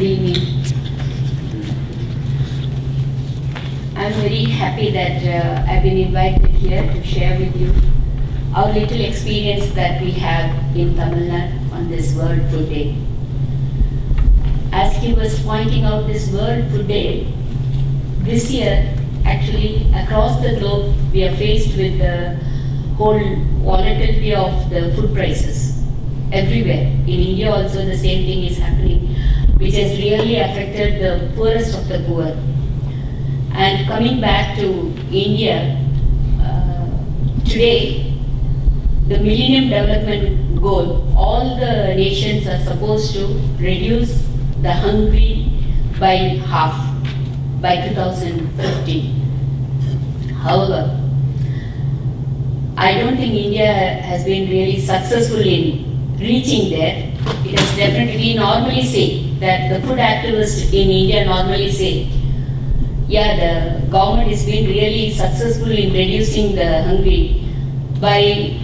evening. I'm very happy that I've been invited here to share with you our little experience that we have in Tamil Nadu on this World Food Day. As he was pointing out, this World Food Day, this year, actually across the globe, we are faced with the whole volatility of the food prices everywhere. In India also the same thing is happening, which has really affected the poorest of the poor. And coming back to India, today, the Millennium Development Goal, all the nations are supposed to reduce the hungry by half by 2050. However, I don't think India has been really successful in reaching there. It has definitely normally say that the food activists in India normally say, yeah, the government has been really successful in reducing the hungry by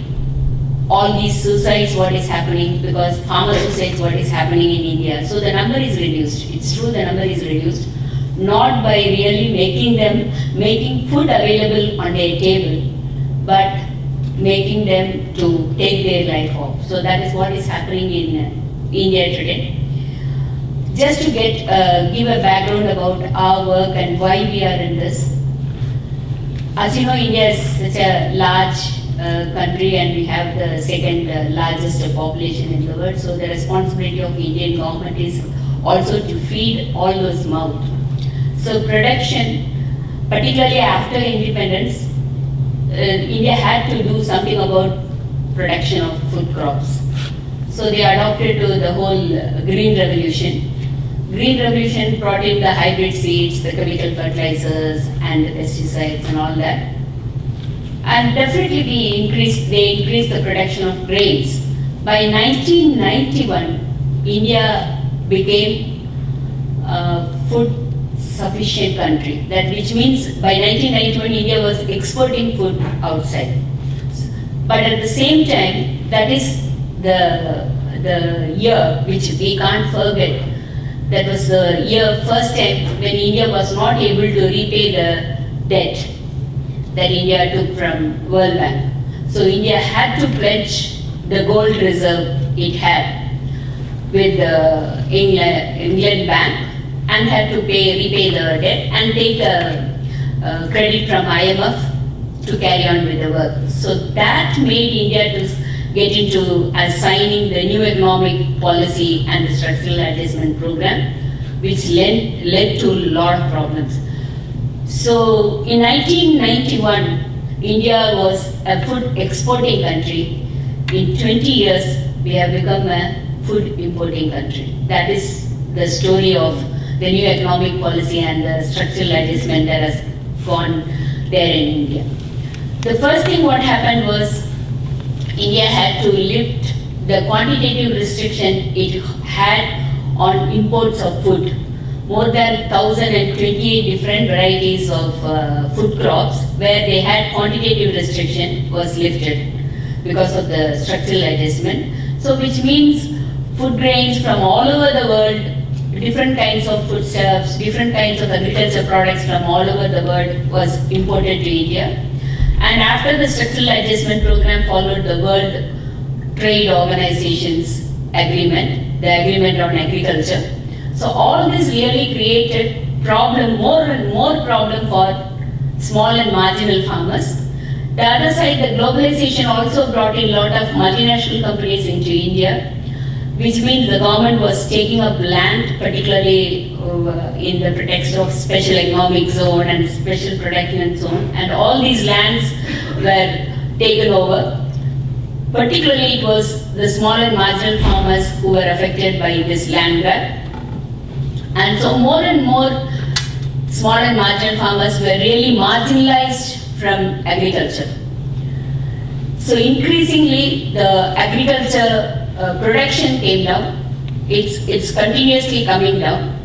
all these suicides, what is happening, because farmer suicides, what is happening in India. So the number is reduced. It's true the number is reduced, not by really making food available on their table, but making them to take their life off. So that is what is happening in India today. Just to give a background about our work and why we are in this. As you know, India is such a large country and we have the second largest population in the world. So the responsibility of Indian government is also to feed all those mouths. So production, particularly after independence, India had to do something about production of food crops. So they adopted to the whole Green Revolution. Green Revolution brought in the hybrid seeds, the chemical fertilizers and the pesticides and all that. And definitely they increased the production of grains. By 1991, India became a food sufficient country. That which means by 1991, India was exporting food outside. But at the same time, that is the year which we can't forget. That was the year first time when India was not able to repay the debt that India took from World Bank. So India had to pledge the gold reserve it had with the England Bank and had to repay the debt and take credit from IMF to carry on with the work. So that made India to get into assigning the new economic policy and the structural adjustment program, which led to a lot of problems. So in 1991, India was a food exporting country. In 20 years, we have become a food importing country. That is the story of the new economic policy and the structural adjustment that has gone there in India. The first thing what happened was India had to lift the quantitative restriction it had on imports of food. More than 1,028 different varieties of food crops where they had quantitative restriction was lifted because of the structural adjustment. So which means food grains from all over the world, different kinds of foodstuffs, different kinds of agriculture products from all over the world was imported to India. And after the structural adjustment program followed the World Trade Organization's agreement, the agreement on agriculture. So all this really created more and more problem for small and marginal farmers. The other side, the globalization also brought in a lot of multinational companies into India, which means the government was taking up land, particularly in the pretext of special economic zone and special production zone, and all these lands were taken over. Particularly it was the small and marginal farmers who were affected by this land grab. And so more and more small and marginal farmers were really marginalized from agriculture. So increasingly the agriculture production came down. It's continuously coming down.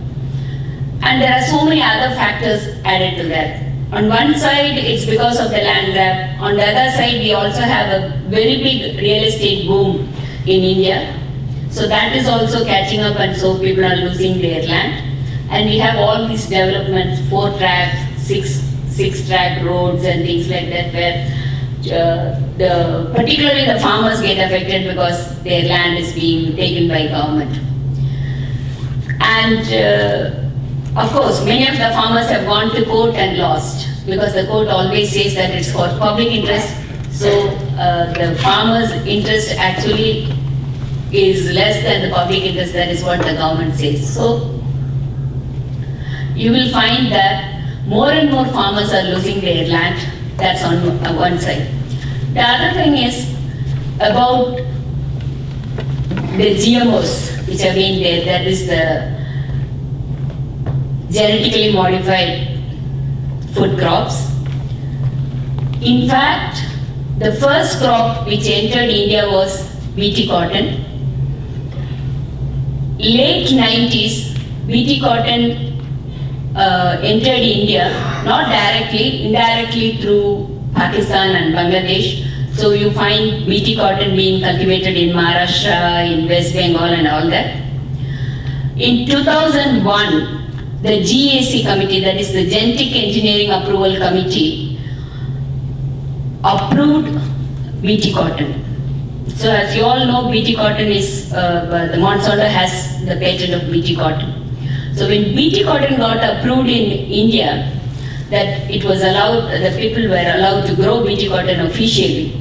And there are so many other factors added to that. On one side, it's because of the land grab. On the other side, we also have a very big real estate boom in India. So that is also catching up, and so people are losing their land. And we have all these developments, 4-track, 6-track roads and things like that, where particularly the farmers get affected because their land is being taken by government. And of course, many of the farmers have gone to court and lost, because the court always says that it's for public interest. So the farmer's interest actually is less than the public interest. That is what the government says. So you will find that more and more farmers are losing their land. That's on one side. The other thing is about the GMOs which have been there. That is the genetically modified food crops. In fact, the first crop which entered India was BT cotton. Late 90s, BT cotton entered India, not directly, indirectly through Pakistan and Bangladesh. So you find BT cotton being cultivated in Maharashtra, in West Bengal and all that. In 2001, the GAC committee, that is the Genetic Engineering Approval Committee, approved BT cotton. So as you all know, BT cotton is, the Monsanto has the patent of BT cotton. So when BT cotton got approved in India, that it was allowed, the people were allowed to grow BT cotton officially,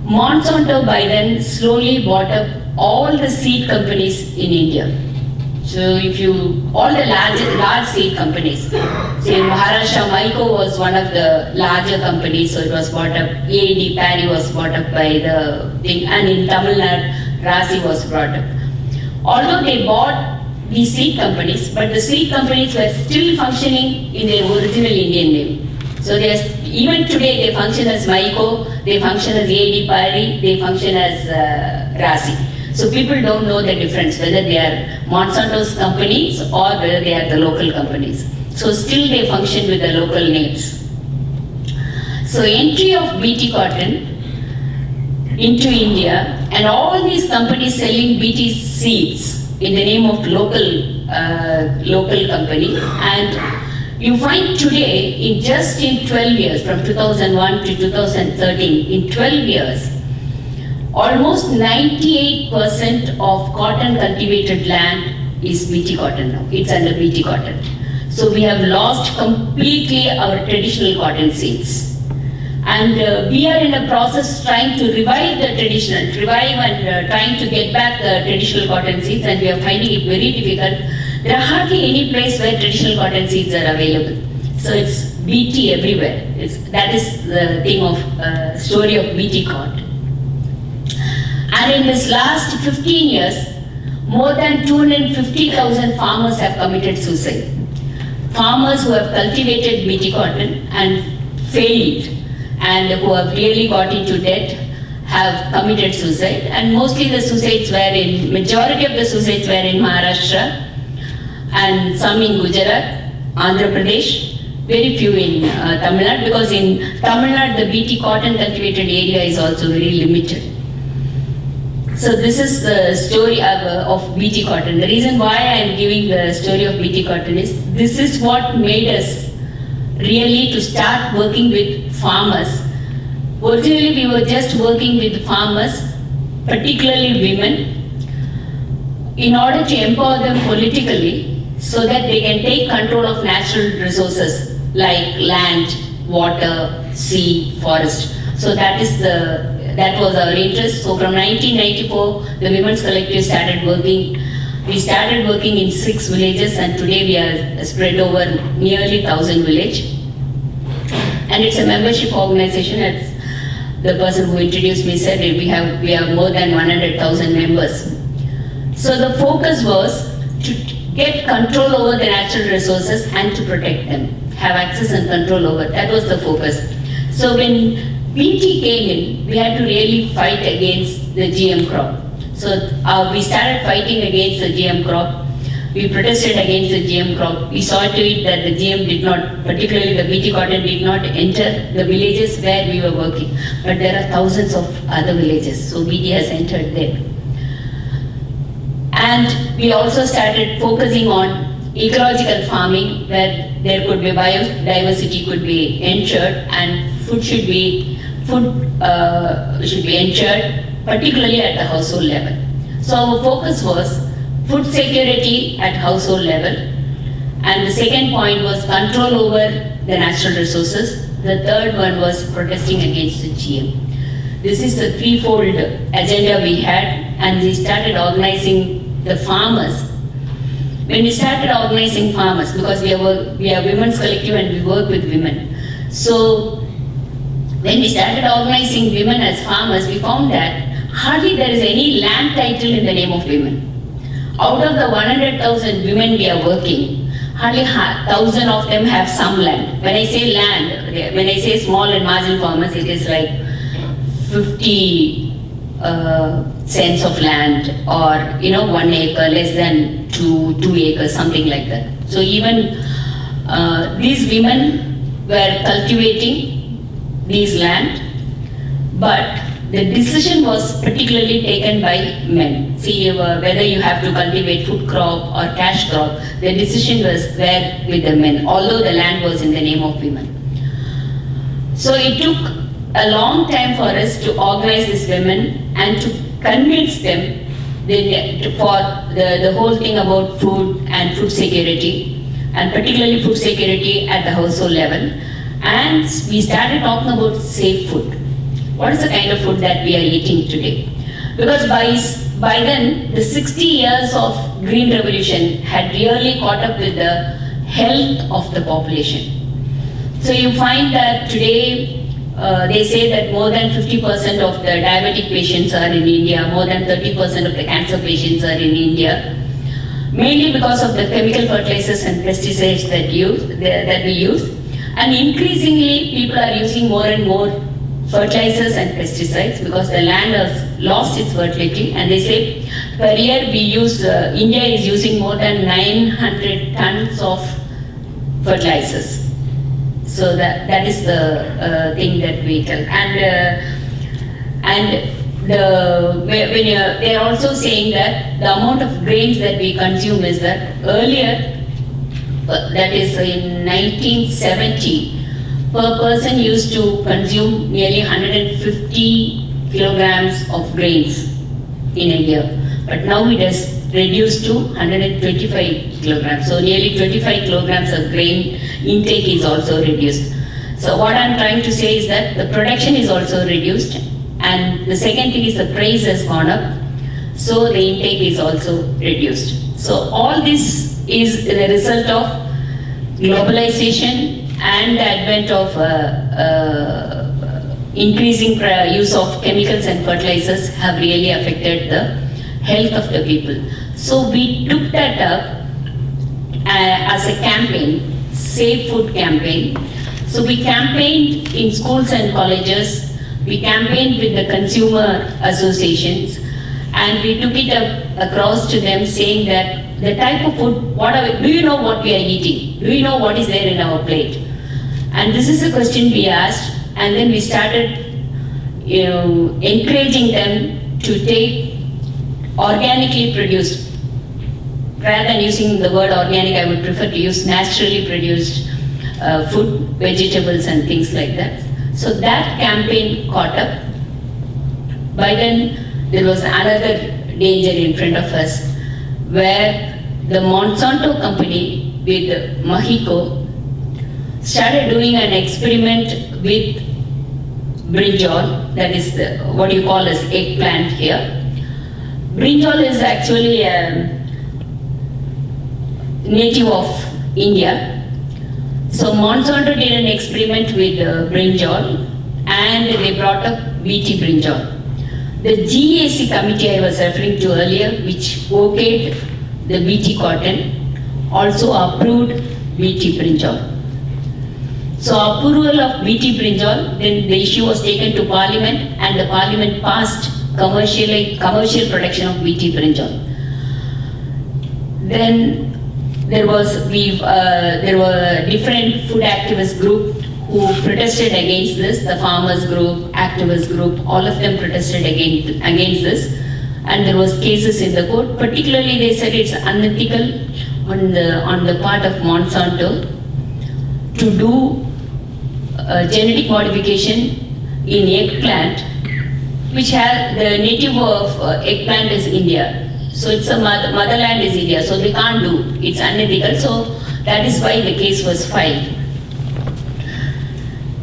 Monsanto by then slowly bought up all the seed companies in India. So if you, all the large seed companies, say in Maharashtra, Myco was one of the larger companies, so it was bought up. AAD Parry was bought up by the thing, and in Tamil Nadu, Rasi was brought up. Although they bought these seed companies, but the seed companies were still functioning in their original Indian name. So even today they function as Myco, they function as AAD Parry, they function as Rasi. So people don't know the difference, whether they are Monsanto's companies or whether they are the local companies. So still they function with the local names. So entry of BT cotton into India, and all these companies selling BT seeds in the name of local company, and you find today in 12 years, from 2001 to 2013, in 12 years, almost 98% of cotton cultivated land is BT cotton now. It's under BT cotton. So we have lost completely our traditional cotton seeds. And we are in a process trying to revive and trying to get back the traditional cotton seeds, and we are finding it very difficult. There are hardly any place where traditional cotton seeds are available. So it's BT everywhere. That is the thing of story of BT cotton. And in this last 15 years, more than 250,000 farmers have committed suicide. Farmers who have cultivated BT cotton and failed, and who have really got into debt, have committed suicide. And mostly the suicides majority of the suicides were in Maharashtra, and some in Gujarat, Andhra Pradesh, very few in Tamil Nadu, because in Tamil Nadu the BT cotton cultivated area is also very limited. So this is the story of BT cotton. The reason why I am giving the story of BT cotton is, this is what made us really to start working with farmers. Originally we were just working with farmers, particularly women, in order to empower them politically, so that they can take control of natural resources like land, water, sea, forest. So that was our interest. So from 1994, the Women's Collective started working. We started working in 6 villages, and today we are spread over nearly 1,000 villages. And it's a membership organization. As the person who introduced me said, we have more than 100,000 members. So the focus was to get control over the natural resources and to protect them, have access and control over. That was the focus. So when BT came in, we had to really fight against the GM crop. So we started fighting against the GM crop. We protested against the GM crop. We saw to it that the GM did not, particularly the BT cotton, did not enter the villages where we were working. But there are thousands of other villages, so BT has entered there. And we also started focusing on ecological farming, where there could be biodiversity could be ensured, and food should be ensured, particularly at the household level. So our focus was food security at household level, and the second point was control over the natural resources. The third one was protesting against the GM. This is the threefold agenda we had, and we started organizing the farmers. When we started organizing farmers, because we are women's collective and we work with women. So when we started organizing women as farmers, we found that hardly there is any land title in the name of women. Out of the 100,000 women we are working, hardly 1,000 of them have some land. When I say land, when I say small and marginal farmers, it is like 50 cents of land, or 1 acre, less than 2 acres, something like that. So even these women were cultivating these land, but the decision was particularly taken by men. See, whether you have to cultivate food crop or cash crop, the decision was there with the men, although the land was in the name of women. So it took a long time for us to organize these women and to convince them for the whole thing about food and food security, and particularly food security at the household level. And we started talking about safe food. What is the kind of food that we are eating today? Because by then, the 60 years of Green Revolution had really caught up with the health of the population. So you find that today, they say that more than 50% of the diabetic patients are in India, more than 30% of the cancer patients are in India, mainly because of the chemical fertilizers and pesticides that we use. And increasingly, people are using more and more fertilizers and pesticides because the land has lost its fertility. And they say per year India is using more than 900 tons of fertilizers. So that is the thing that we tell. They are also saying that the amount of grains that we consume is that earlier, that is in 1970, per person used to consume nearly 150 kilograms of grains in a year. But now it has reduced to 125 kilograms. So nearly 25 kilograms of grain intake is also reduced. So what I'm trying to say is that the production is also reduced, and the second thing is the price has gone up, so the intake is also reduced. So all this is the result of globalization and the advent of increasing use of chemicals and fertilizers have really affected the health of the people. So we took that up as a campaign, Safe Food Campaign. So we campaigned in schools and colleges, we campaigned with the consumer associations, and we took it up across to them saying that the type of food, do you know what we are eating? Do you know what is there in our plate? And this is a question we asked, and then we started encouraging them to take organically produced. Rather than using the word organic, I would prefer to use naturally produced food, vegetables and things like that. So that campaign caught up. By then, there was another danger in front of us, where the Monsanto company with Mahiko started doing an experiment with brinjal, that is what you call as eggplant here. Brinjal is actually a native of India. So Monsanto did an experiment with brinjal, and they brought up BT brinjal. The GAC committee I was referring to earlier, which okayed the BT cotton, also approved BT brinjal. So approval of BT brinjal, then the issue was taken to Parliament, and the Parliament passed commercial production of BT brinjal. Then there were different food activist groups who protested against this. The farmers group, activist group, all of them protested against this. and there was cases in the court. Particularly, they said it's unethical on the part of Monsanto to do genetic modification in eggplant, which has the native of eggplant is India. So it's a motherland is India, so they can't do. It's unethical. So that is why the case was filed.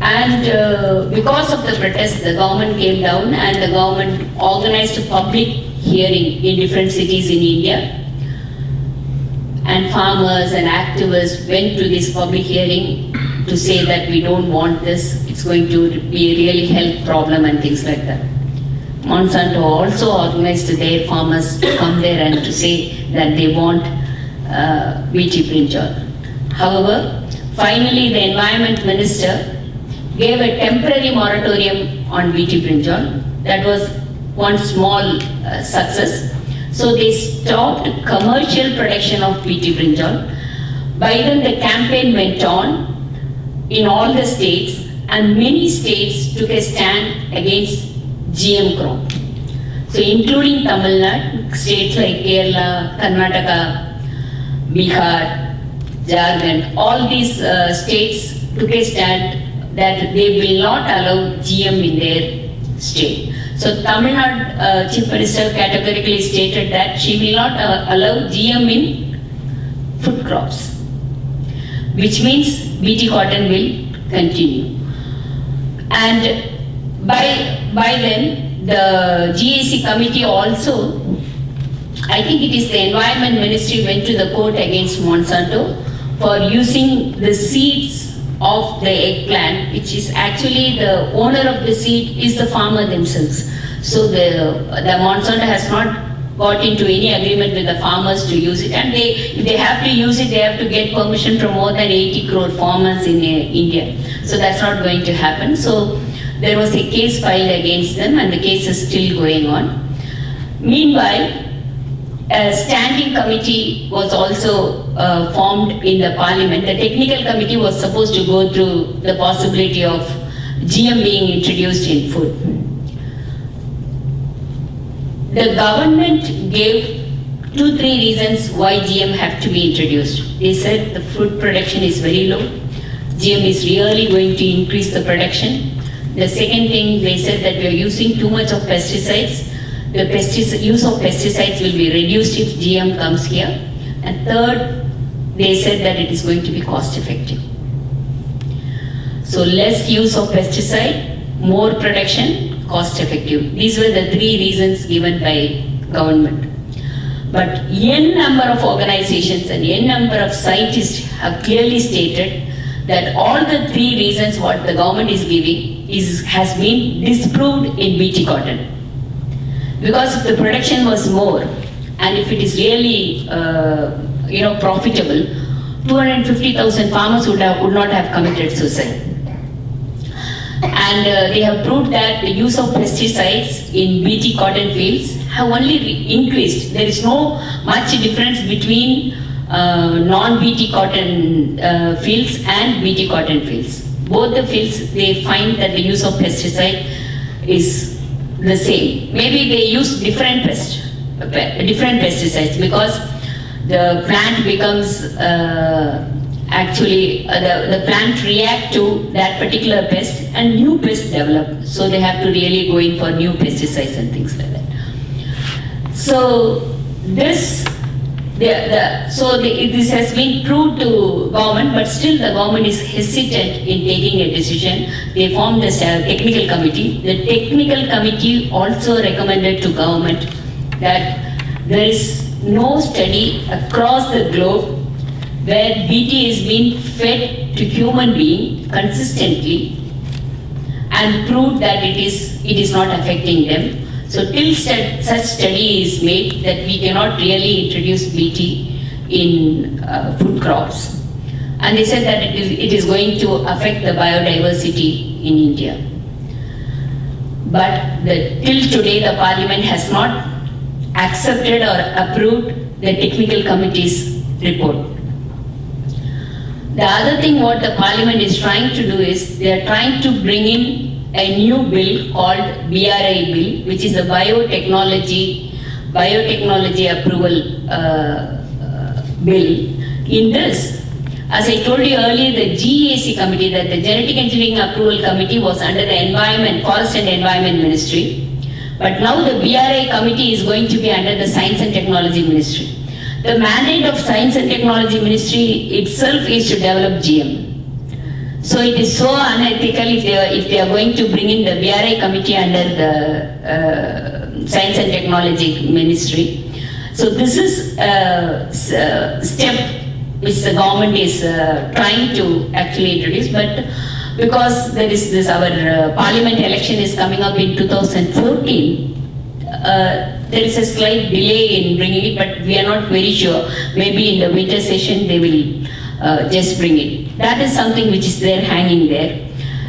And because of the protest, the government came down and the government organized a public hearing in different cities in India. And farmers and activists went to this public hearing to say that we don't want this, it's going to be a really health problem and things like that. Monsanto also organized their farmers to come there and to say that they want BT brinjal. However, finally the environment minister gave a temporary moratorium on BT brinjal. That was one small success. So they stopped commercial production of BT brinjal. By then the campaign went on in all the states, and many states took a stand against GM crop. So including Tamil Nadu, states like Kerala, Karnataka, Bihar, Jharkhand, all these states took a stand that they will not allow GM in their state. So Tamil Nadu Chief Minister categorically stated that she will not allow GM in food crops, which means BT cotton will continue. And by then, the GAC committee also, I think it is the Environment Ministry went to the court against Monsanto for using the seeds of the eggplant, which is actually the owner of the seed is the farmer themselves. So the Monsanto has not got into any agreement with the farmers to use it, and if they have to use it, they have to get permission from more than 80 crore farmers in India. So that's not going to happen. So there was a case filed against them, and the case is still going on. Meanwhile, a standing committee was also formed in the parliament. The technical committee was supposed to go through the possibility of GM being introduced in food. The government gave 2-3 reasons why GM have to be introduced. They said the food production is very low. GM is really going to increase the production. The second thing, they said that we are using too much of pesticides. The use of pesticides will be reduced if GM comes here. And third, they said that it is going to be cost effective. So less use of pesticide, more production, cost effective. These were the 3 reasons given by government. But n number of organizations and n number of scientists have clearly stated that all the 3 reasons what the government is giving has been disproved in BT cotton. Because if the production was more, and if it is really profitable, 250,000 farmers would not have committed suicide. And they have proved that the use of pesticides in BT cotton fields have only increased. There is no much difference between non-BT cotton fields and BT cotton fields. Both the fields, they find that the use of pesticide is the same. Maybe they use different pesticides because the plant becomes the plant react to that particular pest and new pests develop. So they have to really go in for new pesticides and things like that. So this has been proved to government, but still the government is hesitant in taking a decision. They formed a technical committee. The technical committee also recommended to government that there is no study across the globe where BT is being fed to human being consistently and proved that it is not affecting them. So till such study is made that we cannot really introduce BT in food crops. And they said that it is going to affect the biodiversity in India. But till today the parliament has not accepted or approved the technical committee's report. The other thing what the parliament is trying to do is they are trying to bring in a new bill called BRI bill, which is the Biotechnology biotechnology approval bill. In this, as I told you earlier, the GEAC committee, that the Genetic Engineering Approval Committee, was under the Environment, Forest and Environment Ministry. But now the BRI committee is going to be under the Science and Technology Ministry. The mandate of Science and Technology Ministry itself is to develop GM. So it is so unethical if they are going to bring in the BRI committee under the Science and Technology Ministry. So this is a step which the government is trying to actually introduce, but because there is this, our parliament election is coming up in 2014, there is a slight delay in bringing it, but we are not very sure. Maybe in the winter session they will just bring it. That is something which is there hanging there.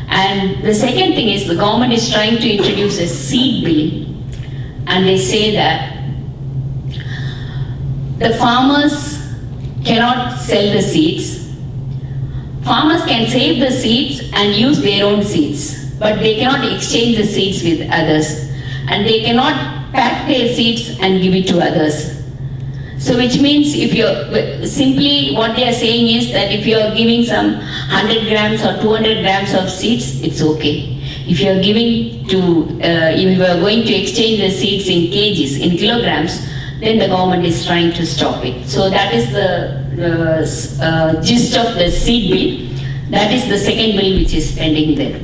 And the second thing is the government is trying to introduce a seed bill, and they say that the farmers cannot sell the seeds. Farmers can save the seeds and use their own seeds, but they cannot exchange the seeds with others, and they cannot pack their seeds and give it to others. So which means if you're simply, what they are saying is that if you are giving some 100 grams or 200 grams of seeds, it's okay. If you are giving to, if you are going to exchange the seeds in kgs, in kilograms, then the government is trying to stop it. So that is the gist of the seed bill. That is the second bill which is pending there.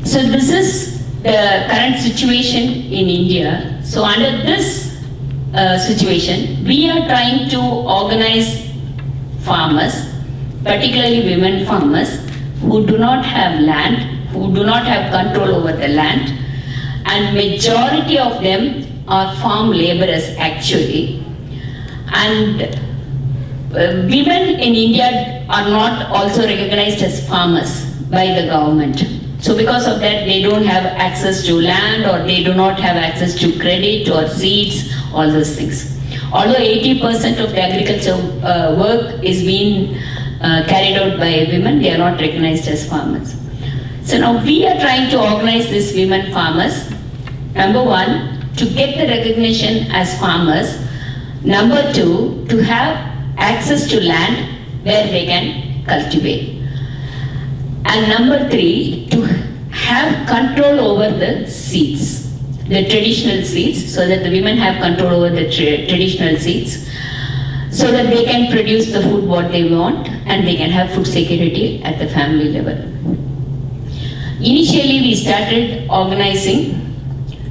So this is the current situation in India. So under this situation, we are trying to organize farmers, particularly women farmers, who do not have land, who do not have control over the land, and majority of them are farm laborers actually. And women in India are not also recognized as farmers by the government. So because of that, they don't have access to land, or they do not have access to credit or seeds, all those things. Although 80% of the agriculture work is being carried out by women, they are not recognized as farmers. So now we are trying to organize these women farmers. Number one, to get the recognition as farmers. Number two, to have access to land where they can cultivate. And number three, to have control over the seeds, the traditional seeds, so that the women have control over the traditional seeds, so that they can produce the food what they want, and they can have food security at the family level. Initially, we started organizing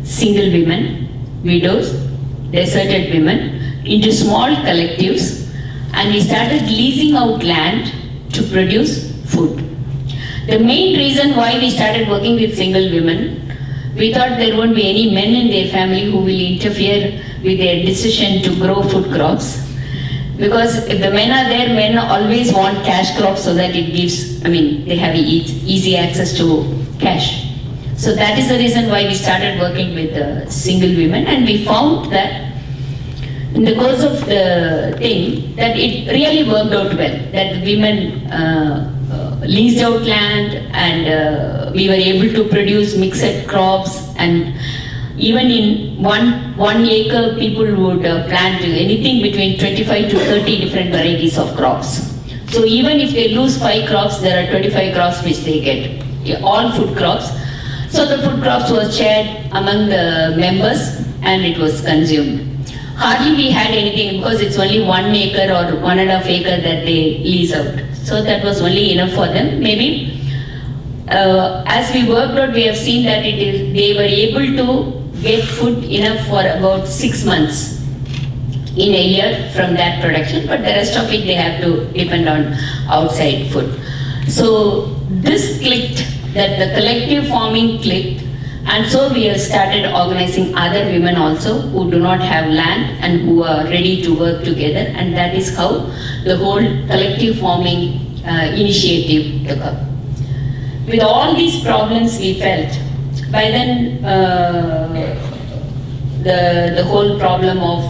single women, widows, deserted women into small collectives, and we started leasing out land to produce food. The main reason why we started working with single women, we thought there won't be any men in their family who will interfere with their decision to grow food crops. Because if the men are there, men always want cash crops, so that it gives, they have easy access to cash. So that is the reason why we started working with single women, and we found that in the course of the thing, that it really worked out well, that the women leased out land, and we were able to produce mixed crops, and even in one acre people would plant anything between 25 to 30 different varieties of crops. So even if they lose 5 crops, there are 25 crops which they get, all food crops. So the food crops was shared among the members, and it was consumed. Hardly we had anything, because it's only 1 acre or 1.5 acre that they lease out. So that was only enough for them. Maybe as we worked out, we have seen that they were able to get food enough for about 6 months in a year from that production, but the rest of it they have to depend on outside food. So this clicked, that the collective farming clicked, and so we have started organizing other women also who do not have land and who are ready to work together, and that is how the whole collective farming initiative took up. With all these problems we felt, by then the whole problem of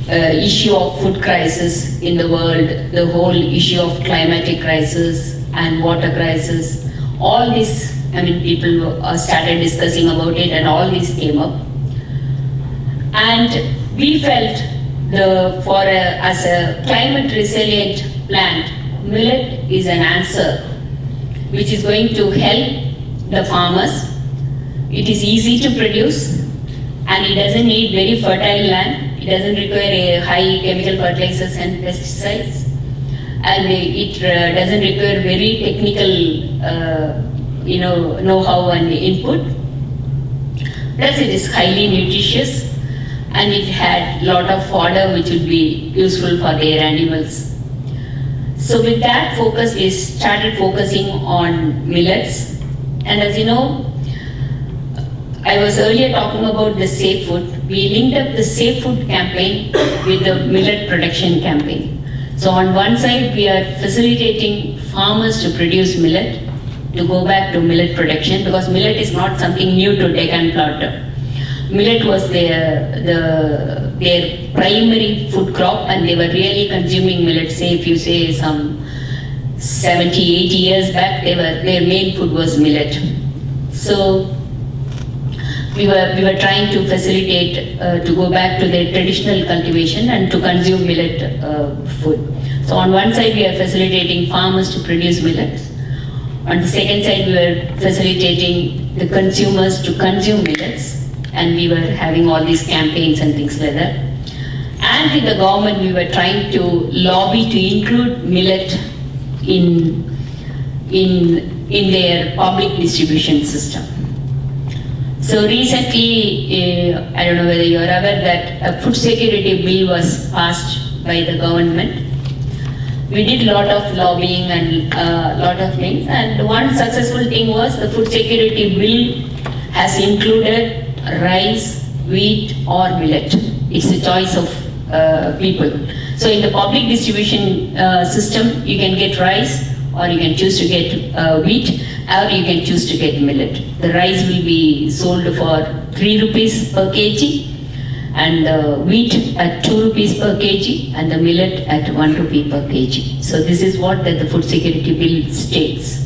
issue of food crisis in the world, the whole issue of climatic crisis and water crisis, all this, people started discussing about it, and all this came up. And we felt as a climate resilient plant, millet is an answer which is going to help the farmers. It is easy to produce and it doesn't need very fertile land. It doesn't require a high chemical fertilizers and pesticides. And it doesn't require very technical know-how and input. Plus it is highly nutritious and it had lot of fodder which would be useful for their animals. So with that focus, we started focusing on millets. And as you know, I was earlier talking about the Safe Food. We linked up the Safe Food campaign with the millet production campaign. So on one side, we are facilitating farmers to produce millet, to go back to millet production, because millet is not something new to Deccan Plotter. Millet was their primary food crop, and they were really consuming millet. Say if you say some 70, 80 years back, their main food was millet. So we were trying to facilitate to go back to their traditional cultivation and to consume millet food. So on one side, we are facilitating farmers to produce millets. On the second side, we were facilitating the consumers to consume millets. And we were having all these campaigns and things like that. And with the government, we were trying to lobby to include millet in their public distribution system. So recently, I don't know whether you are aware that a food security bill was passed by the government. We did a lot of lobbying and a lot of things. And one successful thing was the food security bill has included rice, wheat or millet. It's a choice of people. So in the public distribution system, you can get rice or you can choose to get wheat or you can choose to get millet. The rice will be sold for 3 rupees per kg and wheat at 2 rupees per kg and the millet at 1 rupee per kg. So this is what the food security bill states.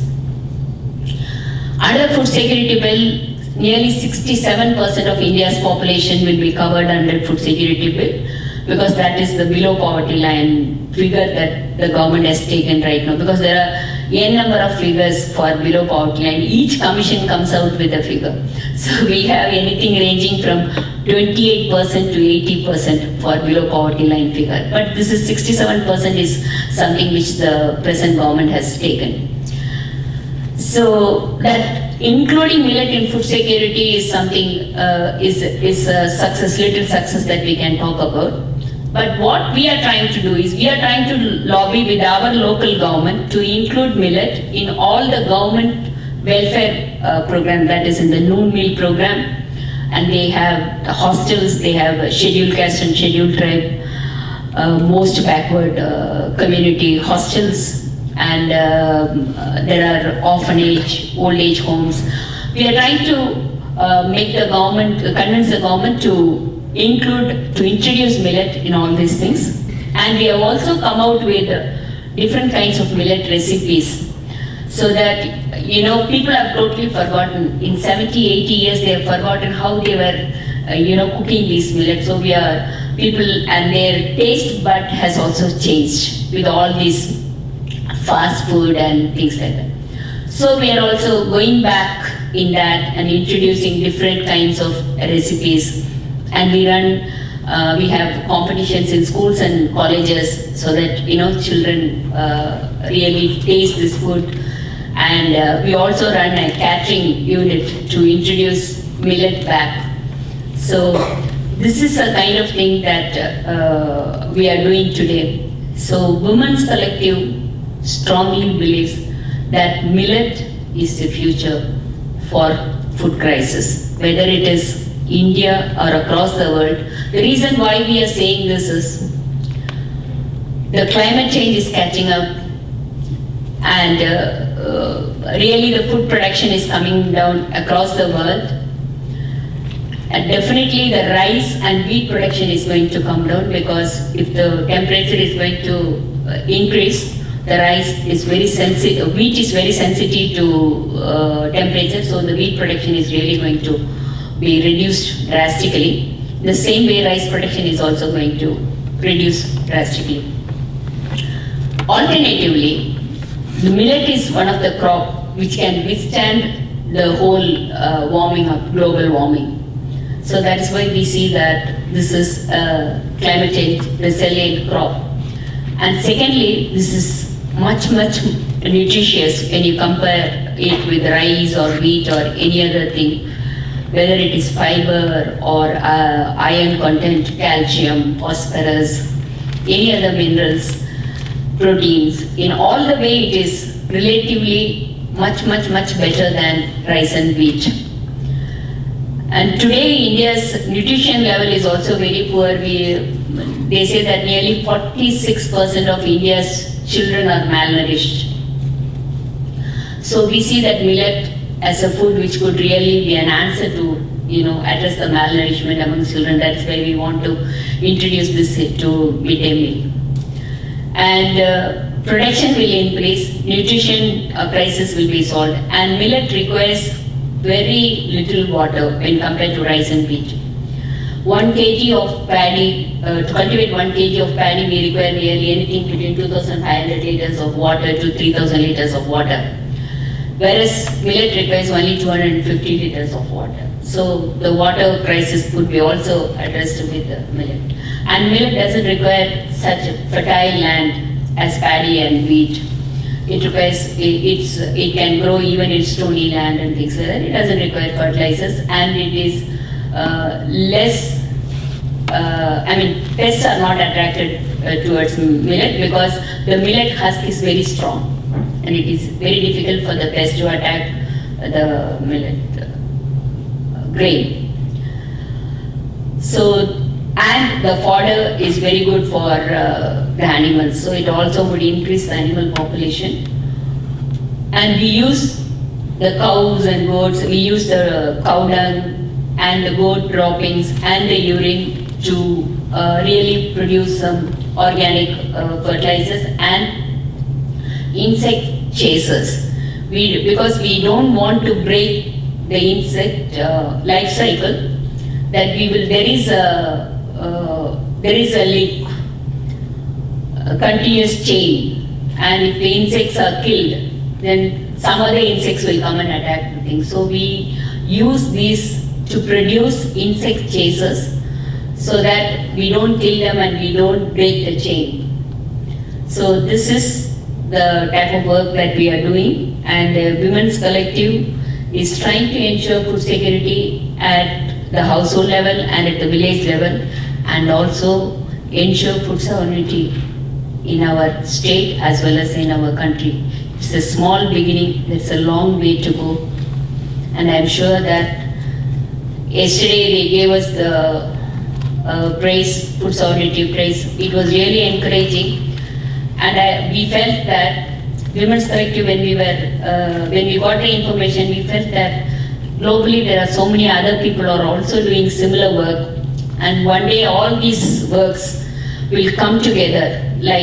Under food security bill, nearly 67% of India's population will be covered under food security bill, because that is the below poverty line figure that the government has taken right now, because there are n number of figures for below poverty line. Each commission comes out with a figure. So we have anything ranging from 28% to 80% for below poverty line figure. But this is 67% is something which the present government has taken. So that including millet in food security is something, is a success, little success that we can talk about. But what we are trying to do is, we are trying to lobby with our local government to include millet in all the government welfare program, that is in the noon meal program. And they have the hostels, they have scheduled caste and scheduled tribe, most backward community hostels. And there are orphanage, old age homes. We are trying to make the government, convince the government to introduce millet in all these things. And we have also come out with different kinds of millet recipes, so that, you know, people have totally forgotten. In 70, 80 years, they have forgotten how they were, cooking these millets. So people and their taste bud has also changed with all these fast food and things like that. So we are also going back in that and introducing different kinds of recipes. And we have competitions in schools and colleges so that, children really taste this food. And we also run a catering unit to introduce millet back. So this is a kind of thing that we are doing today. So Women's Collective strongly believes that millet is the future for food crisis, whether it is India or across the world. The reason why we are saying this is the climate change is catching up, and really the food production is coming down across the world. And definitely the rice and wheat production is going to come down, because if the temperature is going to increase, the rice is very sensitive, wheat is very sensitive to temperature, so the wheat production is really going to be reduced drastically. The same way rice production is also going to reduce drastically. Alternatively, the millet is one of the crop which can withstand the whole warming up, global warming. So that is why we see that this is a climate change resilient crop. And secondly, this is much nutritious when you compare it with rice or wheat or any other thing, whether it is fiber or iron content, calcium, phosphorus, any other minerals, proteins. In all the way it is relatively much better than rice and wheat. And today India's nutrition level is also very poor. They say that nearly 46% of India's children are malnourished. So we see that millet as a food which could really be an answer to address the malnourishment among children. That's why we want to introduce this to midday meal. And production will increase, nutrition crisis will be solved, and millet requires very little water when compared to rice and wheat. 1 kg of paddy, to cultivate 1 kg of paddy, we require nearly anything between 2,500 liters of water to 3,000 liters of water. Whereas millet requires only 250 liters of water. So the water crisis could be also addressed with the millet. And millet doesn't require such fertile land as paddy and wheat. It requires, it can grow even in stony land and things like that. It doesn't require fertilizers, and it is less, pests are not attracted towards millet because the millet husk is very strong and it is very difficult for the pest to attack the millet grain. So, and the fodder is very good for the animals, so it also would increase the animal population. And we use the cows and goats, we use the cow dung and the goat droppings and the urine to really produce some organic fertilizers and insect chasers. Because we don't want to break the insect life cycle, that there is a link, a continuous chain, and if the insects are killed, then some other insects will come and attack the thing. So we use these to produce insect chasers so that we don't kill them and we don't break the chain. So this is the type of work that we are doing, and the Women's Collective is trying to ensure food security at the household level and at the village level, and also ensure food sovereignty in our state as well as in our country. It's a small beginning, there's a long way to go, and I'm sure that yesterday they gave us the praise, food sovereignty praise. It was really encouraging, and we felt that Women's Collective, when we got the information, we felt that globally there are so many other people who are also doing similar work, and one day all these works will come together, when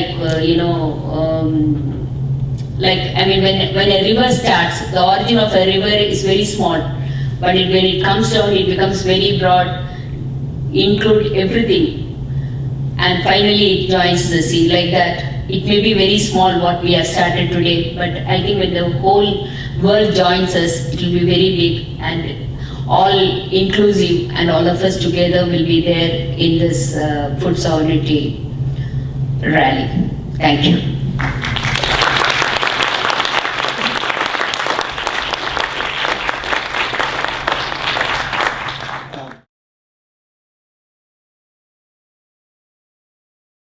a river starts, the origin of a river is very small, but when it comes down, it becomes very broad, include everything, and finally it joins the sea like that. It may be very small what we have started today, but I think when the whole world joins us, it will be very big and all inclusive, and all of us together will be there in this food sovereignty rally. Thank you.